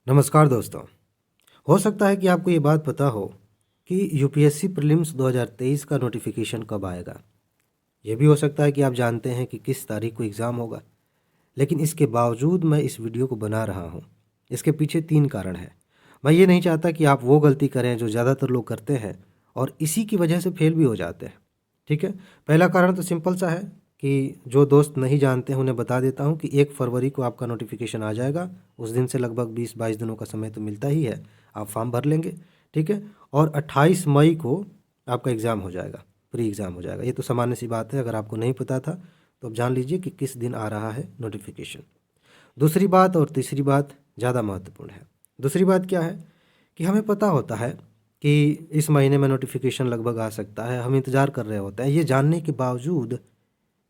नमस्कार दोस्तों। हो सकता है कि आपको ये बात पता हो कि यूपीएससी प्रीलिम्स 2023 का नोटिफिकेशन कब आएगा। ये भी हो सकता है कि आप जानते हैं कि किस तारीख को एग्ज़ाम होगा, लेकिन इसके बावजूद मैं इस वीडियो को बना रहा हूँ। इसके पीछे 3 कारण हैं। मैं ये नहीं चाहता कि आप वो गलती करें जो ज़्यादातर लोग करते हैं और इसी की वजह से फेल भी हो जाते हैं। ठीक है? पहला कारण तो सिंपल सा है कि जो दोस्त नहीं जानते हैं उन्हें बता देता हूँ कि 1 फरवरी को आपका नोटिफिकेशन आ जाएगा। उस दिन से लगभग 20-22 दिनों का समय तो मिलता ही है, आप फॉर्म भर लेंगे। ठीक है? और 28 मई को आपका एग्ज़ाम हो जाएगा, प्री एग्ज़ाम हो जाएगा। ये तो सामान्य सी बात है, अगर आपको नहीं पता था तो अब जान लीजिए कि किस दिन आ रहा है नोटिफिकेशन। दूसरी बात और तीसरी बात ज़्यादा महत्वपूर्ण है। दूसरी बात क्या है कि हमें पता होता है कि इस महीने में नोटिफिकेशन लगभग आ सकता है, हम इंतज़ार कर रहे होते हैं, ये जानने के बावजूद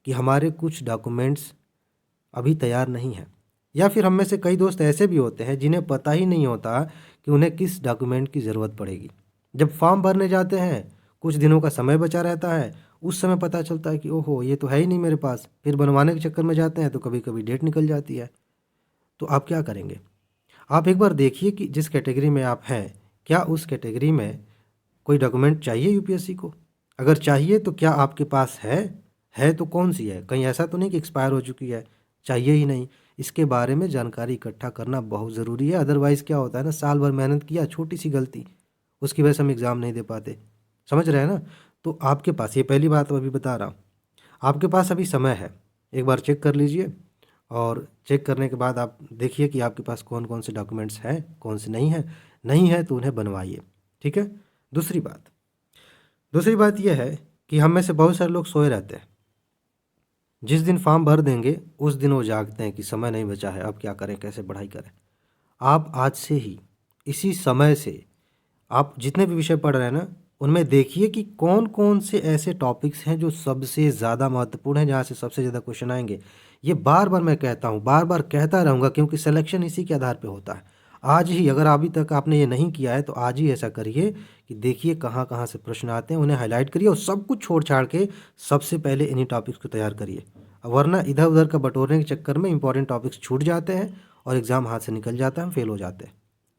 कि हमारे कुछ डॉक्यूमेंट्स अभी तैयार नहीं हैं, या फिर हम में से कई दोस्त ऐसे भी होते हैं जिन्हें पता ही नहीं होता कि उन्हें किस डॉक्यूमेंट की ज़रूरत पड़ेगी। जब फॉर्म भरने जाते हैं, कुछ दिनों का समय बचा रहता है, उस समय पता चलता है कि ओहो ये तो है ही नहीं मेरे पास। फिर बनवाने के चक्कर में जाते हैं तो कभी कभी डेट निकल जाती है। तो आप क्या करेंगे? आप एक बार देखिए कि जिस कैटेगरी में आप हैं, क्या उस कैटेगरी में कोई डॉक्यूमेंट चाहिए यूपीएससी को? अगर चाहिए तो क्या आपके पास है? है तो कौन सी है? कहीं ऐसा तो नहीं कि एक्सपायर हो चुकी है, चाहिए ही नहीं। इसके बारे में जानकारी इकट्ठा करना बहुत ज़रूरी है। अदरवाइज़ क्या होता है ना, साल भर मेहनत किया, छोटी सी गलती, उसकी वजह से हम एग्ज़ाम नहीं दे पाते। समझ रहे हैं ना? तो आपके पास, ये पहली बात मैं अभी बता रहा हूँ, आपके पास अभी समय है। एक बार चेक कर लीजिए और चेक करने के बाद आप देखिए कि आपके पास कौन कौन से डॉक्यूमेंट्स हैं, कौन से नहीं हैं। नहीं है तो उन्हें बनवाइए। ठीक है? दूसरी बात दूसरी बात यह है कि हम में से बहुत सारे लोग सोए रहते हैं। जिस दिन फॉर्म भर देंगे उस दिन वो जागते हैं कि समय नहीं बचा है, अब क्या करें, कैसे पढ़ाई करें। आप आज से ही, इसी समय से, आप जितने भी विषय पढ़ रहे हैं ना, उनमें देखिए कि कौन कौन से ऐसे टॉपिक्स हैं जो सबसे ज़्यादा महत्वपूर्ण हैं, जहाँ से सबसे ज़्यादा क्वेश्चन आएंगे। ये बार बार मैं कहता हूँ, बार बार कहता रहूँगा, क्योंकि सिलेक्शन इसी के आधार पे होता है। आज ही, अगर अभी तक आपने ये नहीं किया है तो आज ही ऐसा करिए कि देखिए कहाँ कहाँ से प्रश्न आते हैं, उन्हें हाईलाइट करिए और सब कुछ छोड़ छाड़ के सबसे पहले इन्हीं टॉपिक्स को तैयार करिए। वरना इधर उधर का बटोरने के चक्कर में इंपॉर्टेंट टॉपिक्स छूट जाते हैं और एग्ज़ाम हाथ से निकल जाता है, हम फेल हो जाते हैं।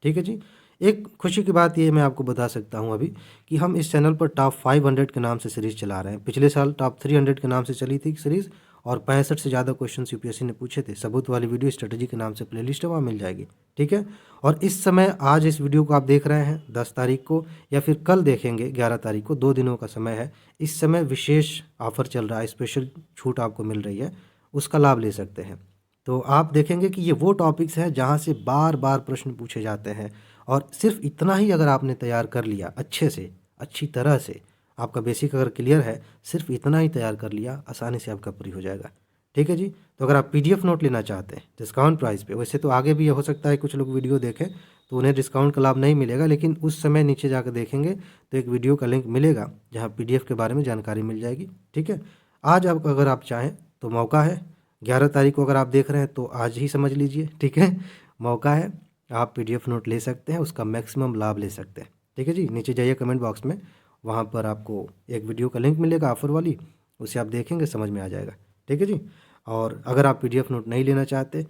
ठीक है जी? एक खुशी की बात ये मैं आपको बता सकता हूँ अभी कि हम इस चैनल पर टॉप 500 के नाम से सीरीज़ चला रहे हैं। पिछले साल टॉप 300 के नाम से चली थी सीरीज़ और 65 से ज़्यादा क्वेश्चन यूपीएससी ने पूछे थे। सबूत वाली वीडियो स्ट्रेटजी के नाम से प्लेलिस्ट है, वहाँ मिल जाएगी। ठीक है? और इस समय, आज इस वीडियो को आप देख रहे हैं 10 तारीख को, या फिर कल देखेंगे 11 तारीख को, 2 दिनों का समय है। इस समय विशेष ऑफर चल रहा है, स्पेशल छूट आपको मिल रही है, उसका लाभ ले सकते हैं। तो आप देखेंगे कि ये वो टॉपिक्स हैं जहाँ से बार बार प्रश्न पूछे जाते हैं, और सिर्फ इतना ही अगर आपने तैयार कर लिया अच्छे से, अच्छी तरह से, आपका बेसिक अगर क्लियर है, सिर्फ इतना ही तैयार कर लिया, आसानी से आपका प्री हो जाएगा। ठीक है जी? तो अगर आप पीडीएफ नोट लेना चाहते हैं डिस्काउंट प्राइस पे, वैसे तो आगे भी हो सकता है कुछ लोग वीडियो देखें तो उन्हें डिस्काउंट का लाभ नहीं मिलेगा, लेकिन उस समय नीचे जाकर देखेंगे तो एक वीडियो का लिंक मिलेगा जहाँ पीडीएफ के बारे में जानकारी मिल जाएगी। ठीक है? आज आप, अगर आप चाहें तो मौका है, 11 तारीख को अगर आप देख रहे हैं तो आज ही समझ लीजिए। ठीक है? मौका है, आप पीडीएफ नोट ले सकते हैं, उसका मैक्सिमम लाभ ले सकते हैं। ठीक है जी? नीचे जाइए कमेंट बॉक्स में, वहाँ पर आपको एक वीडियो का लिंक मिलेगा ऑफर वाली, उसे आप देखेंगे, समझ में आ जाएगा। ठीक है जी? और अगर आप पीडीएफ नोट नहीं लेना चाहते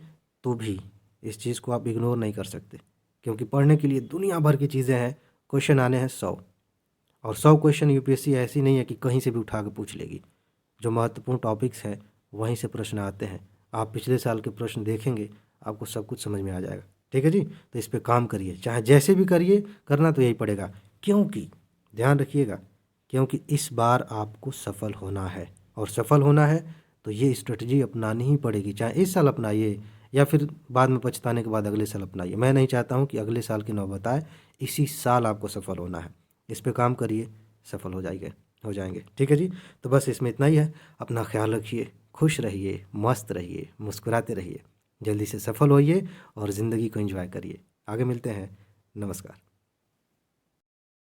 तो भी इस चीज़ को आप इग्नोर नहीं कर सकते, क्योंकि पढ़ने के लिए दुनिया भर की चीज़ें हैं। क्वेश्चन आने हैं 100, और 100 क्वेश्चन यूपीएससी ऐसी नहीं है कि कहीं से भी उठा के पूछ लेगी। जो महत्वपूर्ण टॉपिक्स हैं वहीं से प्रश्न आते हैं। आप पिछले साल के प्रश्न देखेंगे, आपको सब कुछ समझ में आ जाएगा। ठीक है जी? तो इस पे काम करिए, चाहे जैसे भी करिए, करना तो यही पड़ेगा, क्योंकि ध्यान रखिएगा, क्योंकि इस बार आपको सफल होना है, और सफल होना है तो ये स्ट्रेटजी अपनानी ही पड़ेगी। चाहे इस साल अपनाइए या फिर बाद में पछताने के बाद अगले साल अपनाइए। मैं नहीं चाहता हूँ कि अगले साल की नौबत आए, इसी साल आपको सफल होना है। इस पे काम करिए, सफल हो जाएंगे। ठीक है जी? तो बस इसमें इतना ही है। अपना ख्याल रखिए, खुश रहिए, मस्त रहिए, मुस्कुराते रहिए, जल्दी से सफल होइए और ज़िंदगी को एंजॉय करिए। आगे मिलते हैं। नमस्कार।